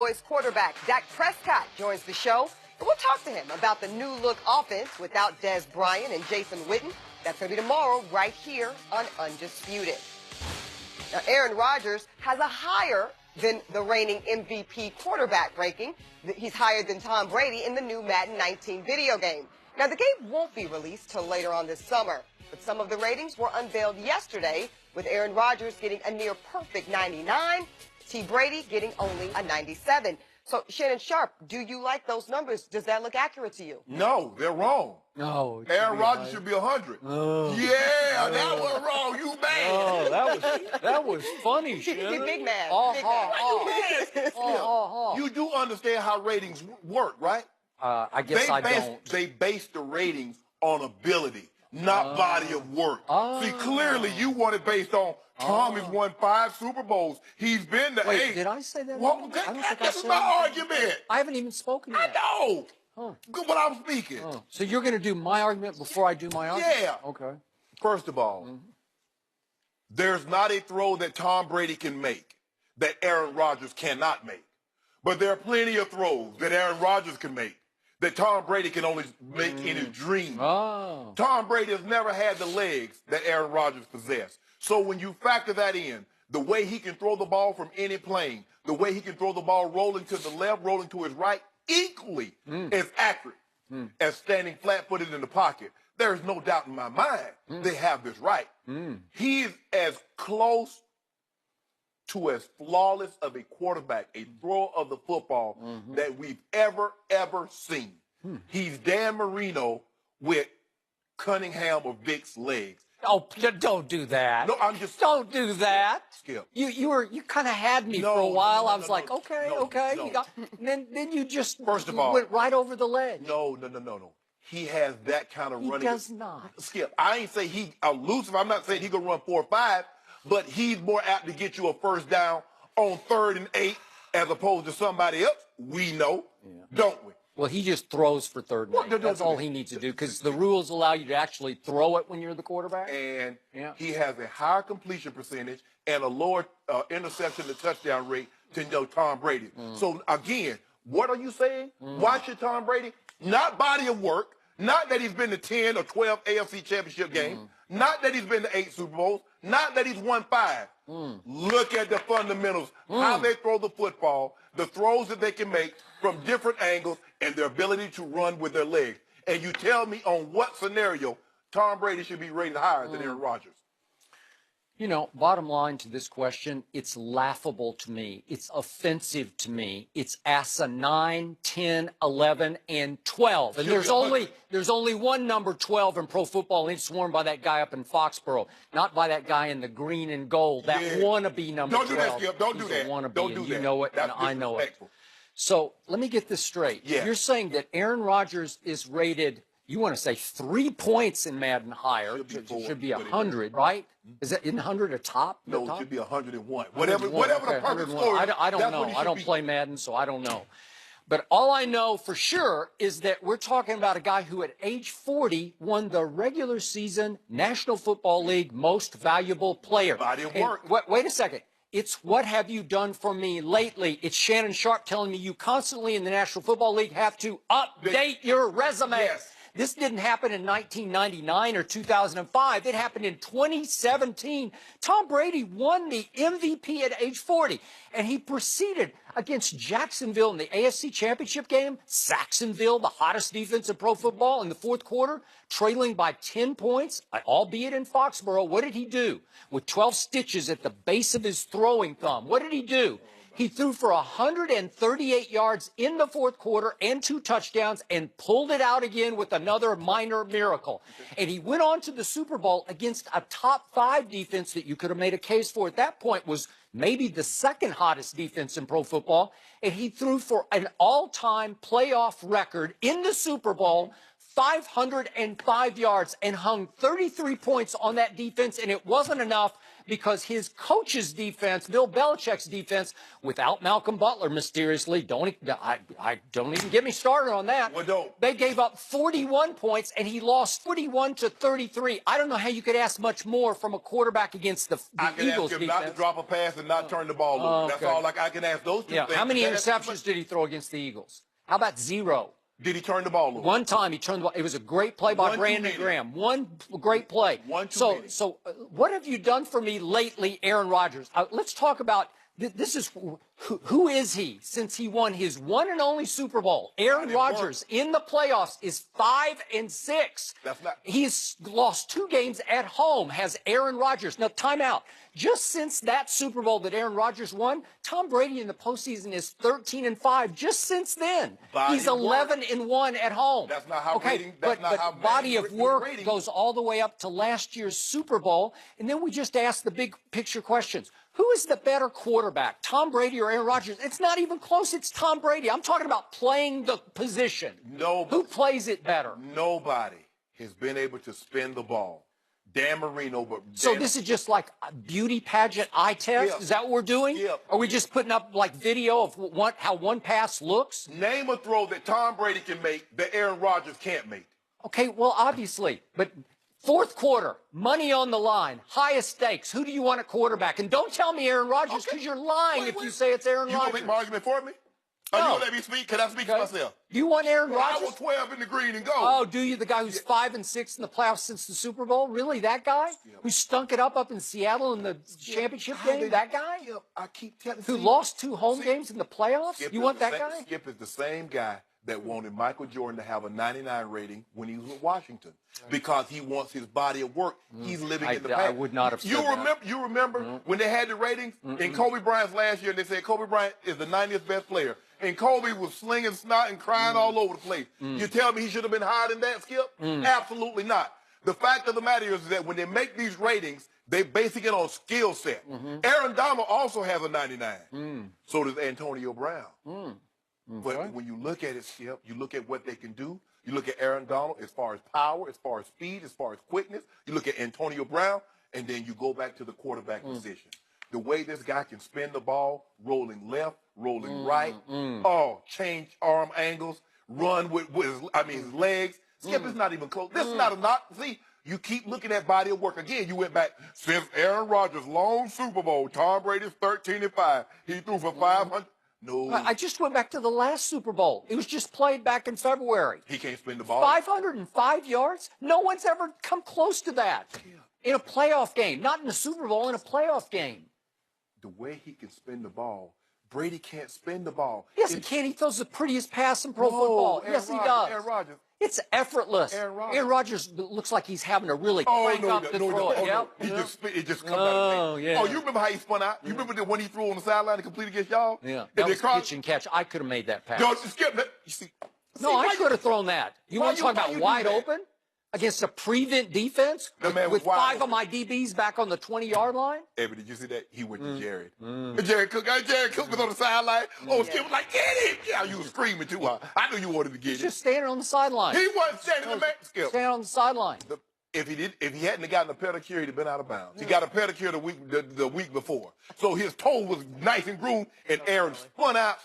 Boys quarterback Dak Prescott joins the show, and we'll talk to him about the new look offense without Des Bryant and Jason Witten. That's going to be tomorrow right here on Undisputed. Now, Aaron Rodgers has a higher than the reigning MVP quarterback ranking. He's higher than Tom Brady in the new Madden 19 video game. Now, the game won't be released till later on this summer, but some of the ratings were unveiled yesterday, with Aaron Rodgers getting a near perfect 99, T. Brady getting only a 97. So, Shannon Sharp, do you like those numbers? Does that look accurate to you? No, they're wrong. No. Aaron Rodgers should be 100. Oh. Yeah, that was wrong. You mad. Oh, that was funny, Shannon. Big man. Big man. You do understand how ratings work, right? I guess I don't. They base the ratings on ability, not body of work. See, clearly you want it based on Tom has won 5 Super Bowls. He's been to 8. Wait, did I say that? Well, this is my argument. I haven't even spoken yet. I know. Good when I'm speaking. So you're going to do my argument before I do my argument? Yeah. Okay. First of all, there's not a throw that Tom Brady can make that Aaron Rodgers cannot make. But there are plenty of throws that Aaron Rodgers can make that Tom Brady can only make in his dream. Tom Brady has never had the legs that Aaron Rodgers possessed. So when you factor that in, the way he can throw the ball from any plane, the way he can throw the ball rolling to the left, rolling to his right, equally as accurate as standing flat-footed in the pocket, there is no doubt in my mind they have this right. He's as close to as flawless of a quarterback, a thrower of the football that we've ever seen. He's Dan Marino with Cunningham or Vic's legs. Oh, don't do that. No, I'm just... Don't do that. Skip. You kind of had me for a while. I was like, okay. You got, then you just First of all, went right over the ledge. No. He has that kind of running. He does not. Skip, I ain't say he elusive. I'm not saying he can run 4 or 5, but he's more apt to get you a first down on 3rd and 8 as opposed to somebody else. We know, don't we? Well, he just throws for 3rd and 8. That's all he needs to do, because the rules allow you to actually throw it when you're the quarterback. And he has a higher completion percentage and a lower interception to touchdown rate than Tom Brady. So, again, what are you saying? Why should Tom Brady? Not body of work, not that he's been to 10 or 12 AFC championship games, not that he's been to 8 Super Bowls, not that he's won 5. Look at the fundamentals, how they throw the football, the throws that they can make from different angles, and their ability to run with their legs. And you tell me on what scenario Tom Brady should be rated higher than Aaron Rodgers. You know, bottom line to this question, it's laughable to me. It's offensive to me. It's asinine, 10, 11, and 12. And there's only one number 12 in pro football, and it's worn by that guy up in Foxborough, not by that guy in the green and gold, that wannabe number 12. Don't do that, Skip. Don't do that. Wannabe, Don't do and that. you know it, and I know it. So let me get this straight. You're saying that Aaron Rodgers is rated, you want to say 3 points in Madden higher. It should be 100, right? Isn't 100 a top? No, it should be 101. Whatever the perfect score is. I don't know. I don't play Madden, so I don't know. But all I know for sure is that we're talking about a guy who at age 40 won the regular season National Football League Most Valuable Player. Body of work. Wait a second. It's what have you done for me lately? It's Shannon Sharp telling me you constantly in the National Football League have to update your resume. Yes. This didn't happen in 1999 or 2005. It happened in 2017. Tom Brady won the MVP at age 40, and he proceeded against Jacksonville in the AFC Championship game. Saxonville, the hottest defense in pro football, in the 4th quarter, trailing by 10 points, albeit in Foxborough. What did he do? With 12 stitches at the base of his throwing thumb, what did he do? He threw for 138 yards in the 4th quarter and 2 touchdowns and pulled it out again with another minor miracle. And he went on to the Super Bowl against a top 5 defense that you could have made a case for at that point was maybe the 2nd hottest defense in pro football. And he threw for an all-time playoff record in the Super Bowl, 505 yards, and hung 33 points on that defense. And it wasn't enough because his coach's defense, Bill Belichick's defense, without Malcolm Butler mysteriously, don't even get me started on that. Well, don't. They gave up 41 points, and he lost 41-33. I don't know how you could ask much more from a quarterback against the I can Eagles ask him defense. not to drop a pass and not turn the ball over. That's all. I can ask those two things. How many interceptions did he throw against the Eagles? How about 0? Did he turn the ball over? One time he turned the ball. It was a great play by Brandon Graham. One great play. So what have you done for me lately, Aaron Rodgers? Let's talk about this. Is who is he since he won his one and only Super Bowl? Aaron Rodgers in the playoffs is 5-6. That's not. He's lost 2 games at home. Has Aaron Rodgers? Now, time out. Just since that Super Bowl that Aaron Rodgers won, Tom Brady in the postseason is 13-5. Just since then, he's 11-1 at home. That's not how. Okay, but body of work goes all the way up to last year's Super Bowl, and then we just ask the big picture questions. Who is the better quarterback, Tom Brady or Aaron Rodgers? It's not even close. It's Tom Brady. I'm talking about playing the position. Who plays it better? Nobody has been able to spin the ball. Dan Marino, but so this is just like a beauty pageant eye test? Yeah. Is that what we're doing? Yeah. Are we just putting up like video of how one pass looks? Name a throw that Tom Brady can make that Aaron Rodgers can't make. Okay, well, obviously, but fourth quarter, money on the line, highest stakes. Who do you want at quarterback? And don't tell me Aaron Rodgers, because you're lying if you say it's Aaron Rodgers. You gonna make my argument for me? No. You gonna let me speak? Can I speak for myself? Do you want Aaron Rodgers? I was 12 in the green and gold. Oh, do you? The guy who's 5-6 in the playoffs since the Super Bowl? Really, that guy? Who stunk it up in Seattle in the championship game? That guy? I keep telling Who lost 2 home games in the playoffs? You want that guy? Skip is the same guy that wanted Michael Jordan to have a 99 rating when he was with Washington because he wants his body of work. He's living in the past. I would not have said that. You remember when they had the ratings in Kobe Bryant's last year, and they said Kobe Bryant is the 90th best player, and Kobe was slinging snot and crying all over the place. You tell me he should have been higher than that, Skip? Absolutely not. The fact of the matter is that when they make these ratings, they basing it on skill set. Aaron Donald also has a 99. So does Antonio Brown. But when you look at it, Skip, you look at what they can do. You look at Aaron Donald as far as power, as far as speed, as far as quickness. You look at Antonio Brown, and then you go back to the quarterback position. The way this guy can spin the ball, rolling left, rolling right, change arm angles, run with his legs. Skip is not even close. This is not a knock. See, you keep looking at body of work. Again, you went back. Since Aaron Rodgers' long Super Bowl, Tom Brady's 13-5. He threw for 500. No. I just went back to the last Super Bowl. It was just played back in February. He can't spin the ball. 505 yards? No one's ever come close to that in a playoff game. Not in a Super Bowl, in a playoff game. The way he can spin the ball, Brady can't spin the ball. Yes, he can. He throws the prettiest pass in pro football. Yes, he does. Aaron Rodgers. It's effortless. Aaron Rodgers looks like he's having to really crank up to throw it. It just comes out of the yeah. Oh, you remember how he spun out? You remember the one he threw on the sideline to complete against y'all? Yeah, that was pitch and catch. I could have made that pass. No, Skip. You see, I could have thrown that. You want to talk about wide open? Against a prevent defense with 5 of my DBs back on the 20-yard line? Evan, did you see that? He went to Jared. Jared Cook was on the sideline. Skip was like, get it! Yeah, you were screaming too hard. I knew you wanted to get it. Just standing on the sideline. He wasn't standing in the back. Skip. Standing on the sideline. If he hadn't gotten a pedicure, he'd have been out of bounds. He got a pedicure the week before. So his toe was nice and groomed, and Aaron spun out.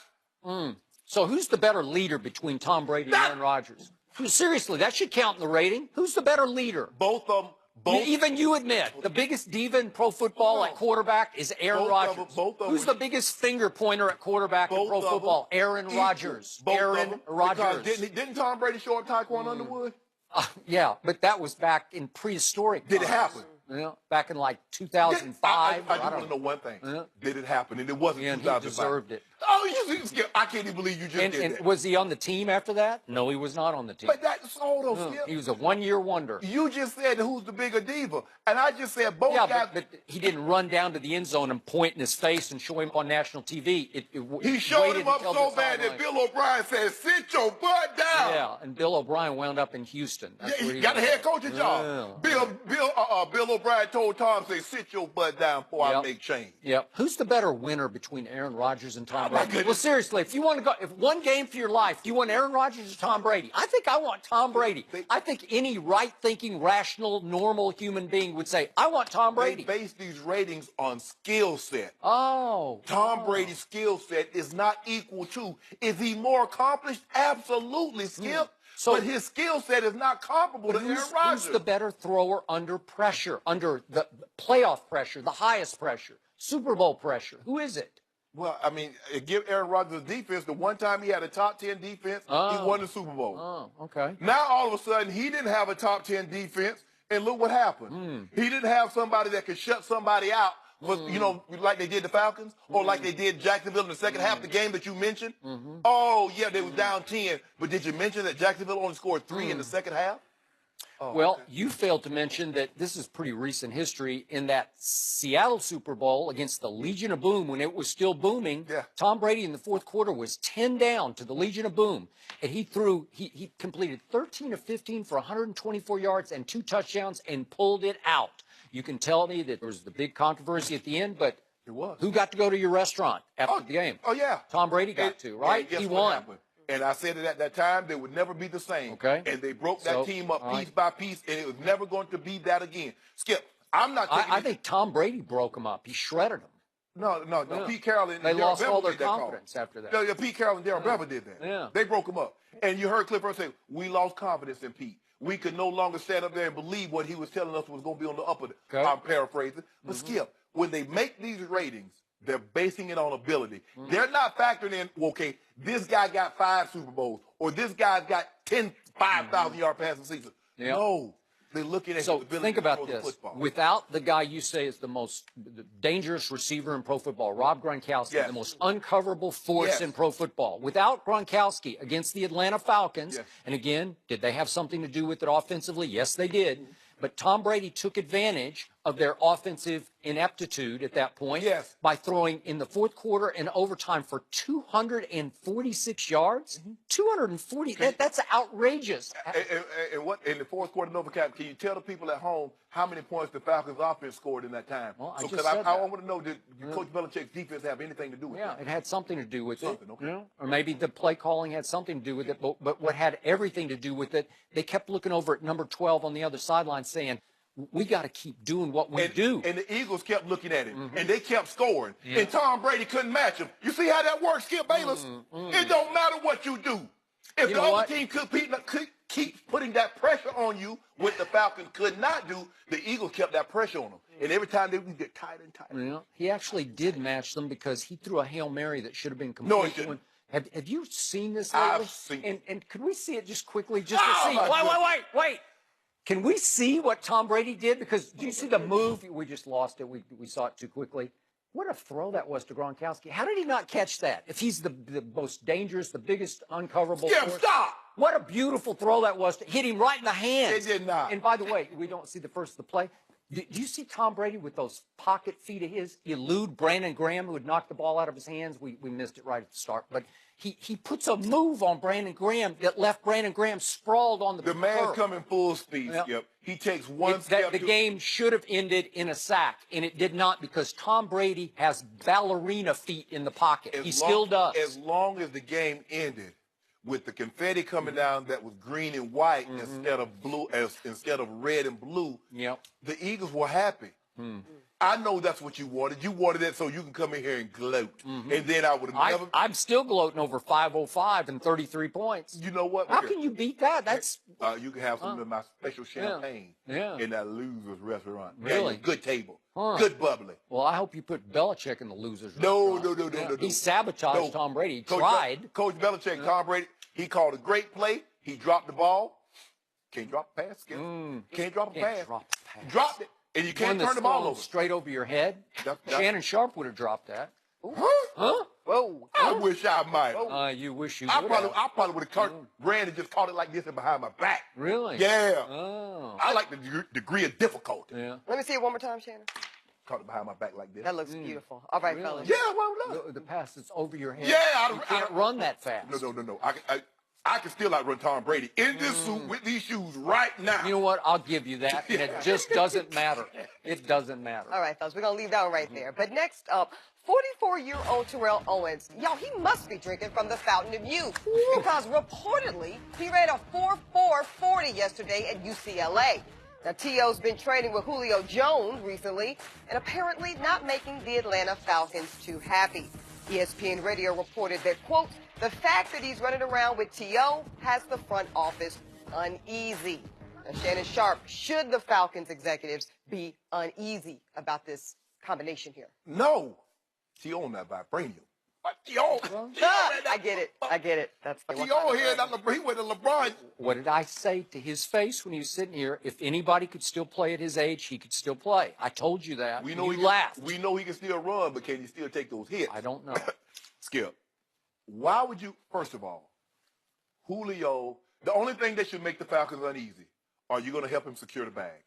So who's the better leader between Tom Brady and Aaron Rodgers? Seriously, that should count in the rating. Who's the better leader? Both of them. Even you admit, the biggest diva in pro football at quarterback is Aaron Rodgers. Who's the biggest finger pointer at quarterback in pro football? Aaron Rodgers. Aaron Rodgers. Didn't Tom Brady show up Taekwon Underwood? Yeah, but that was back in prehistoric times. Did it happen? Yeah, back in like 2005. I just want to know one thing. Did it happen? And it wasn't 2005. He deserved it. Oh, I can't even believe you just did that. And was he on the team after that? No, he was not on the team. But that's all those Skip. He was a one-year wonder. You just said who's the bigger diva. And I just said both guys. But he didn't run down to the end zone and point in his face and show him on national TV. He showed him up so bad that Bill O'Brien said, sit your butt down. Yeah, and Bill O'Brien wound up in Houston. He got a head coaching job. Bill O'Brien told Tom, say, sit your butt down before I make change. Yep. Who's the better winner between Aaron Rodgers and Tom Brady? my goodness. Well, seriously, if you want to go, if one game for your life, do you want Aaron Rodgers or Tom Brady? I think I want Tom Brady. I think any right-thinking, rational, normal human being would say, I want Tom Brady. They base these ratings on skill set. Oh. Tom Brady's skill set is not equal to. Is he more accomplished? Absolutely, Skip. So, but his skill set is not comparable to Aaron Rodgers. Who's the better thrower under pressure, under the playoff pressure, the highest pressure, Super Bowl pressure? Who is it? Well, I mean, give Aaron Rodgers a defense. The one time he had a top 10 defense, he won the Super Bowl. Oh, okay. Now, all of a sudden, he didn't have a top 10 defense, and look what happened. He didn't have somebody that could shut somebody out, you know, like they did the Falcons, or like they did Jacksonville in the second half, the game that you mentioned. Oh, yeah, they were down 10, but did you mention that Jacksonville only scored 3 in the second half? Oh, well, you failed to mention that this is pretty recent history. In that Seattle Super Bowl against the Legion of Boom, when it was still booming, Tom Brady in the fourth quarter was 10 down to the Legion of Boom, and he completed 13 of 15 for 124 yards and 2 touchdowns and pulled it out. You can tell me that there was the big controversy at the end, but it was. Who got to go to your restaurant after the game? Oh, yeah. Tom Brady got to, right? He won. Happened? And I said it at that time, they would never be the same. Okay. And they broke that team up piece by piece, and it was never going to be that again. Skip, I'm not taking I think Tom Brady broke them up. He shredded them. No. Pete Carroll and they Darryl lost Bevel all their did that confidence after that. No, Pete Carroll and Darryl Bevel did that. Yeah. They broke them up. And you heard Cliff Burr say, we lost confidence in Pete. We could no longer stand up there and believe what he was telling us was going to be on the upper. Okay. I'm paraphrasing. But Skip, when they make these ratings, they're basing it on ability. They're not factoring in, okay, this guy got 5 Super Bowls, or this guy's got 5,000-yard passing season. Yep. No, they're looking at his ability think to about throw the this. football. Without the guy you say is the most dangerous receiver in pro football, Rob Gronkowski, the most uncoverable force in pro football. Without Gronkowski against the Atlanta Falcons, and again, did they have something to do with it offensively? Yes, they did. But Tom Brady took advantage of their offensive ineptitude at that point by throwing in the fourth quarter and overtime for 246 yards. 240, that's outrageous. And what in the fourth quarter in overtime, can you tell the people at home how many points the Falcons offense scored in that time? Well, I want to know, did Coach Belichick's defense have anything to do with it? Yeah, it had something to do with it. Okay. You know? Or maybe the play calling had something to do with it. But what had everything to do with it, they kept looking over at number 12 on the other sideline saying, we got to keep doing what we do. And the Eagles kept looking at him, and they kept scoring. And Tom Brady couldn't match him. You see how that works, Skip Bayless? It don't matter what you do. If the other team keep putting that pressure on you, what the Falcons could not do, the Eagles kept that pressure on them. And every time they would get tighter and tighter. Yeah. He actually did match them because he threw a Hail Mary that should have been complete. No, he didn't. Have you seen this lately? I've seen it. And could we see it just quickly, just to see? Wait. Can we see what Tom Brady did? Because do you see the move? We just lost it. We saw it too quickly. What a throw that was to Gronkowski. How did he not catch that? If he's the most dangerous, the biggest uncoverable force. Stop! What a beautiful throw that was to hit him right in the hands. It did not. And by the way, we don't see the first of the play. Do you see Tom Brady with those pocket feet of his elude Brandon Graham, who had knocked the ball out of his hands? We missed it right at the start. But he puts a move on Brandon Graham that left Brandon Graham sprawled on the man's turf. coming full speed, Skip. He takes one step. The game should have ended in a sack, and it did not because Tom Brady has ballerina feet in the pocket. He still does. As long as the game ended with the confetti coming down that was green and white instead of blue, instead of red and blue, the Eagles were happy. I know that's what you wanted. You wanted that so you can come in here and gloat. And then I would have never. I'm still gloating over 505 and 33 points. You know what? How can you beat that? That's. You can have some of my special champagne in that loser's restaurant. Really? Yeah, good table. Good bubbly. Well, I hope you put Belichick in the loser's No. restaurant. He sabotaged Tom Brady. He tried. Coach Belichick, Tom Brady, he called a great play. He dropped the ball. Can't drop a pass, Skip. Can't drop a pass. Dropped it. And you can't turn the ball over. Straight over your head. Shannon Sharp would have dropped that. Huh? Whoa. I wish I might. You wish you would have. I probably would have caught Brandon just caught it like this and behind my back. Really? Yeah. Oh. I like the degree of difficulty. Yeah. Let me see it one more time, Shannon. Caught it behind my back like this. That looks beautiful. All right, fellas. Yeah, well done. The pass that's over your head. Yeah. You can't run that fast. No. I can still outrun Tom Brady in this suit with these shoes right now. You know what? I'll give you that, and it just doesn't matter. It doesn't matter. All right, fellas, we're going to leave that one right there. But next up, 44-year-old Terrell Owens. Y'all, he must be drinking from the fountain of youth because reportedly he ran a 4.4 yesterday at UCLA. Now, T.O.'s been training with Julio Jones recently and apparently not making the Atlanta Falcons too happy. ESPN Radio reported that, quote, the fact that he's running around with T.O. has the front office uneasy. Now, Shannon Sharp, should the Falcons executives be uneasy about this combination here? No. T.O. not vibranium. What T.O.? I get it. I get it. That's T.O. here, he went to LeBron. What did I say to his face when he was sitting here? If anybody could still play at his age, he could still play. I told you that. We know you laughed. We know he can still run, but can he still take those hits? I don't know. Skip, why would you, first of all, Julio, the only thing that should make the Falcons uneasy, are you going to help him secure the bag?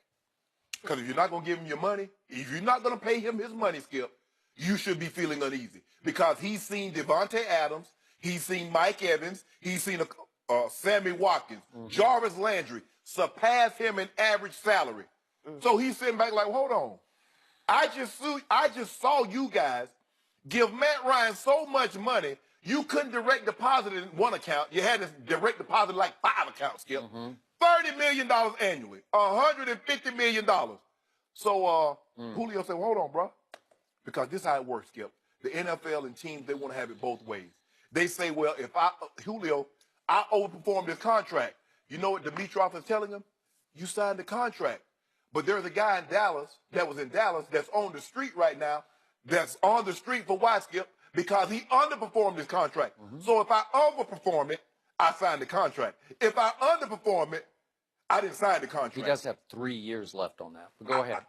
Because if you're not going to give him your money, if you're not going to pay him his money, Skip, you should be feeling uneasy. Because he's seen Devontae Adams, he's seen Mike Evans, he's seen Sammy Watkins, Jarvis Landry surpass him in average salary. So he's sitting back like, hold on. I just saw you guys give Matt Ryan so much money, you couldn't direct deposit in one account. You had to direct deposit like 5 accounts, Skip. $30 million annually, $150 million. So Julio said, well, hold on, bro. Because this is how it works, Skip. The NFL and teams, they want to have it both ways. They say, well, if Julio, I overperformed this contract. You know what Dimitroff is telling him? You signed the contract. But there's a guy in Dallas that was in Dallas that's on the street right now, that's on the street for why, Skip? Because he underperformed his contract. So if I overperform it, I signed the contract. If I underperform it, I didn't sign the contract. He does have 3 years left on that. But go ahead.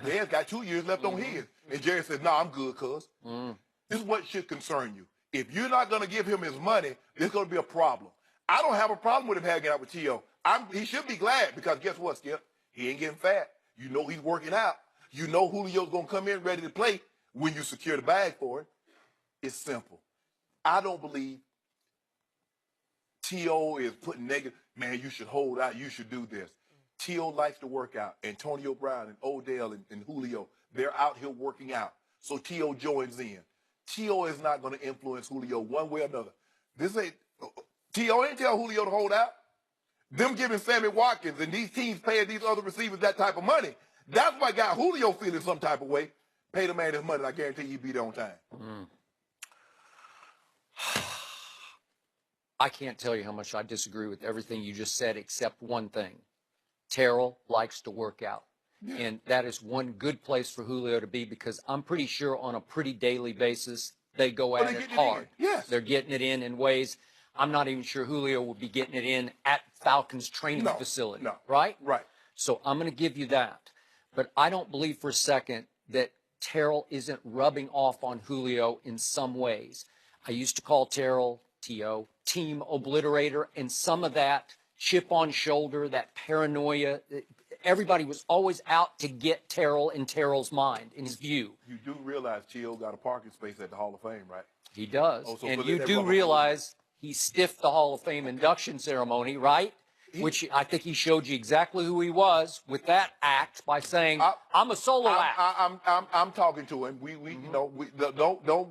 Dan's got 2 years left on his. And Jerry said, no, I'm good, cuz. This is what should concern you. If you're not going to give him his money, there's going to be a problem. I don't have a problem with him hanging out with T.O. He should be glad because guess what, Skip? He ain't getting fat. You know he's working out. You know Julio's going to come in ready to play when you secure the bag for it. It's simple. I don't believe T.O. is putting negative, man, you should hold out, you should do this. T.O. likes to work out. Antonio Brown and Odell and Julio, they're out here working out. So T.O. joins in. T.O. is not going to influence Julio one way or another. T.O. ain't tell Julio to hold out. Them giving Sammy Watkins and these teams paying these other receivers that type of money, that's what got Julio feeling some type of way. Pay the man his money, and I guarantee he'll be there on time. I can't tell you how much I disagree with everything you just said except one thing. Terrell likes to work out. And that is one good place for Julio to be because I'm pretty sure on a pretty daily basis they go at it hard. Yes. They're getting it in ways I'm not even sure Julio will be getting it in at Falcons training facility. Right? Right. So I'm going to give you that. But I don't believe for a second that Terrell isn't rubbing off on Julio in some ways. I used to call Terrell, T.O., team obliterator, and some of that chip on shoulder, that paranoia. Everybody was always out to get Terrell in Terrell's mind, in his view. You do realize T.O. got a parking space at the Hall of Fame, right? He does. So and you do realize he stiffed the Hall of Fame induction ceremony, right? Which I think he showed you exactly who he was with that act by saying, I'm a solo act. I'm talking to him. You know,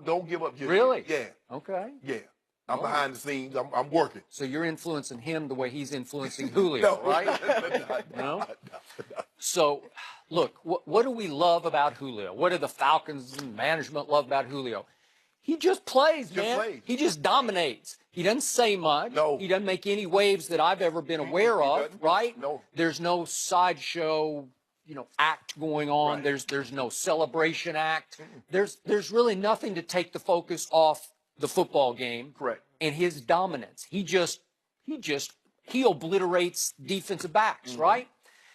don't give up. Really? Yeah. Okay. Yeah. I'm behind the scenes. I'm working. So you're influencing him the way he's influencing Julio, right? No? So, look, what do we love about Julio? What do the Falcons and management love about Julio? He just plays, man. He just dominates. He doesn't say much. No. He doesn't make any waves that I've ever been aware of, right? No. There's no sideshow, act going on. Right. There's no celebration act. There's really nothing to take the focus off the football game. Correct. And his dominance. He obliterates defensive backs, right?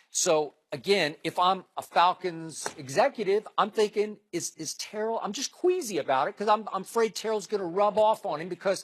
So again, if I'm a Falcons executive, I'm thinking, is Terrell, I'm just queasy about it because I'm afraid Terrell's going to rub off on him because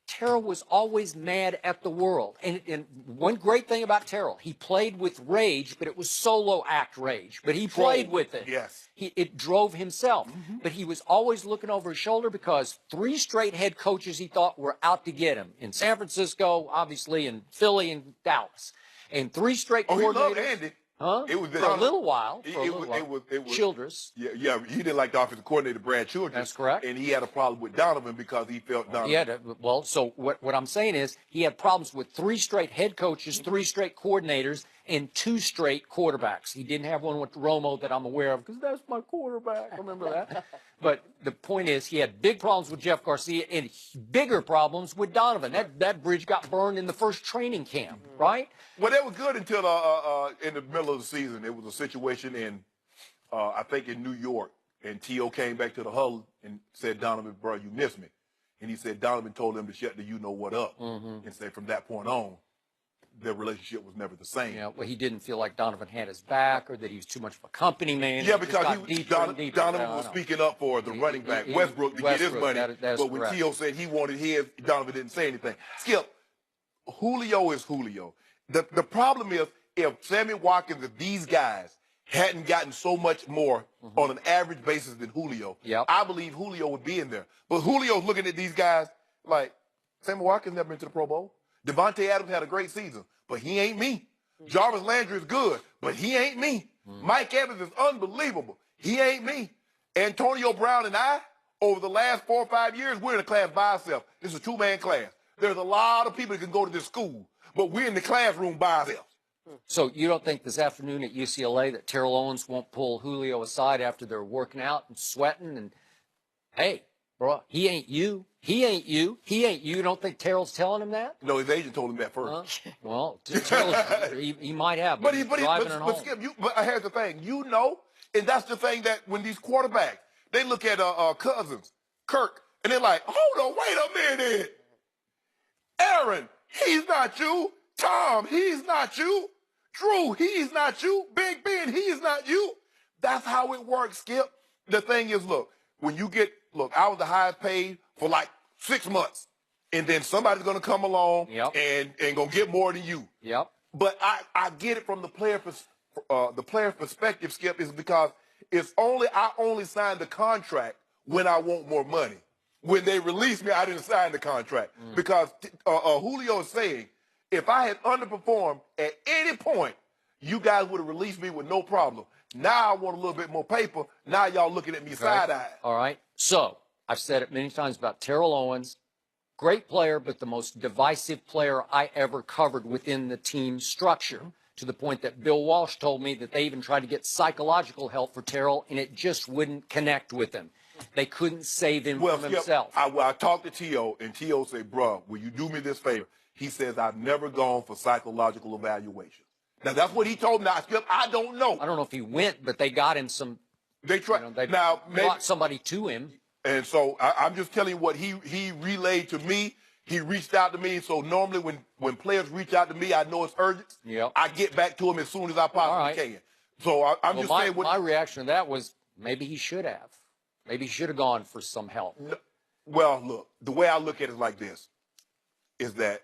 Terrell was always mad at the world. And one great thing about Terrell, he played with rage, but it was solo act rage. But he played with it. Yes. It drove himself. But he was always looking over his shoulder because 3 straight head coaches he thought were out to get him. In San Francisco, obviously, in Philly, and Dallas. And 3 straight coordinators. He loved Andy. Huh? It was for a little while. It was Childress. Yeah, he didn't like the offensive coordinator, Brad Childress. That's correct. And he had a problem with Donovan because he felt Donovan. So what I'm saying is he had problems with 3 straight head coaches, 3 straight coordinators, and 2 straight quarterbacks. He didn't have one with Romo that I'm aware of because that's my quarterback. I remember that. But the point is he had big problems with Jeff Garcia and bigger problems with Donovan. That bridge got burned in the first training camp, right? Well, they were good until in the middle of the season. It was a situation in, I think, in New York. And T.O. came back to the huddle and said, Donovan, bro, you missed me. And he said Donovan told him to shut the you-know-what up. And said from that point on, their relationship was never the same. Yeah, well, he didn't feel like Donovan had his back or that he was too much of a company man. Yeah, because Donovan was No. speaking up for the running back, Westbrook, to get his money. That is but when correct. T.O. said he wanted his, Donovan didn't say anything. Skip, Julio is Julio. The problem is if Sammy Watkins, if these guys hadn't gotten so much more on an average basis than Julio, I believe Julio would be in there. But Julio's looking at these guys like, Sammy Watkins never been to the Pro Bowl. Devontae Adams had a great season, but he ain't me. Jarvis Landry is good, but he ain't me. Mike Evans is unbelievable. He ain't me. Antonio Brown and I, over the last 4 or 5 years, we're in a class by ourselves. This is a 2-man class. There's a lot of people that can go to this school, but we're in the classroom by ourselves. So you don't think this afternoon at UCLA that Terrell Owens won't pull Julio aside after they're working out and sweating and, hey, bro, he ain't you. He ain't you. He ain't you. You don't think Terrell's telling him that? No, his agent told him that first. Well, he might have. But he's driving it home. Skip, but here's the thing. You know, and that's the thing that when these quarterbacks, they look at Cousins, Kirk, and they're like, hold on, wait a minute. Aaron, he's not you. Tom, he's not you. Drew, he's not you. Big Ben, he's not you. That's how it works, Skip. The thing is, look, when you get, I was the highest paid for like 6 months. And then somebody's going to come along and going to get more than you. But I get it from the player perspective, Skip, is because I only signed the contract when I want more money. When they released me, I didn't sign the contract. Because Julio is saying, if I had underperformed at any point, you guys would have released me with no problem. Now I want a little bit more paper. Now y'all looking at me side-eyed. All right. So I've said it many times about Terrell Owens. Great player, but the most divisive player I ever covered within the team structure, to the point that Bill Walsh told me that they even tried to get psychological help for Terrell, and it just wouldn't connect with him. They couldn't save him from himself. I talked to T.O., and T.O. said, bro, will you do me this favor? He says, I've never gone for psychological evaluation. Now, that's what he told me. Now, Skip, I don't know. I don't know if he went, but they got him some. They tried. They brought somebody to him. And so I'm just telling you what he relayed to me. He reached out to me. So normally when players reach out to me, I know it's urgent. I get back to him as soon as I possibly can. So I'm just saying. My reaction to that was maybe he should have. Maybe he should have gone for some help. Well, look, the way I look at it like this is that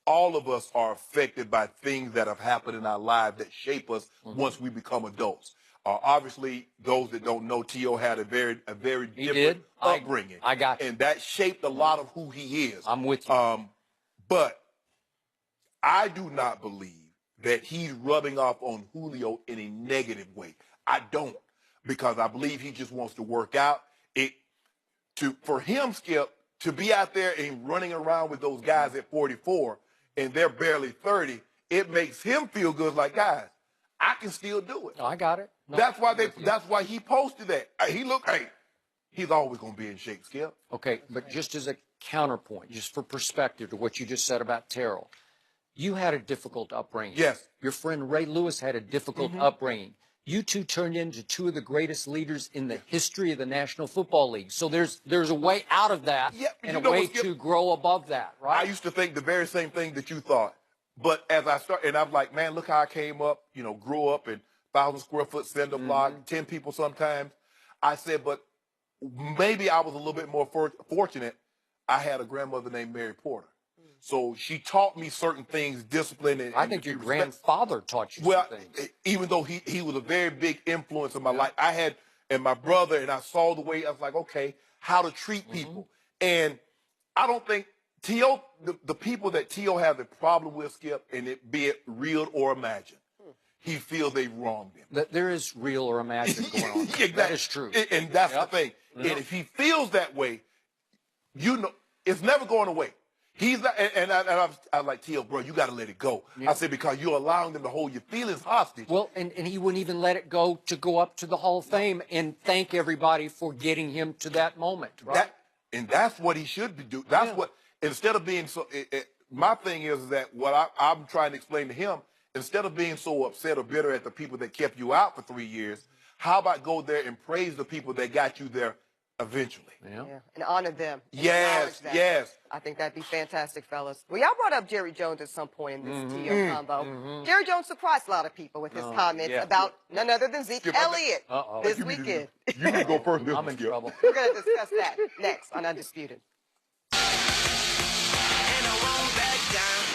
all of us are affected by things that have happened in our lives that shape us once we become adults. Obviously, those that don't know, T.O. had a very different upbringing. I got you. And that shaped a lot of who he is. I'm with you. But I do not believe that he's rubbing off on Julio in a negative way. I don't, because I believe he just wants to work out. For him, Skip, to be out there and running around with those guys at 44 and they're barely 30, it makes him feel good. Like, guys, I can still do it. No, I got it. No, that's why he posted that. He's always going to be in shape, Skip. Okay, but just as a counterpoint, just for perspective to what you just said about Terrell, you had a difficult upbringing. Yes. Your friend Ray Lewis had a difficult upbringing. You two turned into 2 of the greatest leaders in the history of the National Football League. So there's a way out of that and a way to grow above that, right? I used to think the very same thing that you thought. But as I started, and I'm like, man, look how I came up, grew up in 1,000-square-foot cinder block, 10 people sometimes. I said, but maybe I was a little bit more fortunate. I had a grandmother named Mary Porter. So she taught me certain things, discipline. And, I think your grandfather taught you some things. Even though he was a very big influence in my life, I had, and my brother, and I saw the way, I was like, okay, how to treat people. And I don't think T.O., the people that T.O. have a problem with, Skip, and it be it real or imagined, he feels they wronged him. That there is real or imagined going on. Exactly. That is true. And that's the thing. And if he feels that way, you know, it's never going away. He's not, and I like, T.O., bro, you got to let it go. I said, because you're allowing them to hold your feelings hostage. Well, and he wouldn't even let it go to go up to the Hall of Fame and thank everybody for getting him to that moment. Right? And that's what he should be doing. That's what, instead of being so, my thing is that what I'm trying to explain to him, instead of being so upset or bitter at the people that kept you out for 3 years, how about go there and praise the people that got you there eventually? Yeah. And honor them. And yes, them. yes. I think that'd be fantastic, fellas. Well, y'all brought up Jerry Jones at some point in this T.O. combo. Jerry Jones surprised a lot of people with his comments about none other than Zeke Elliott this weekend. You need to go first. I'm in trouble. We're going to discuss that next on Undisputed. And I won't back down.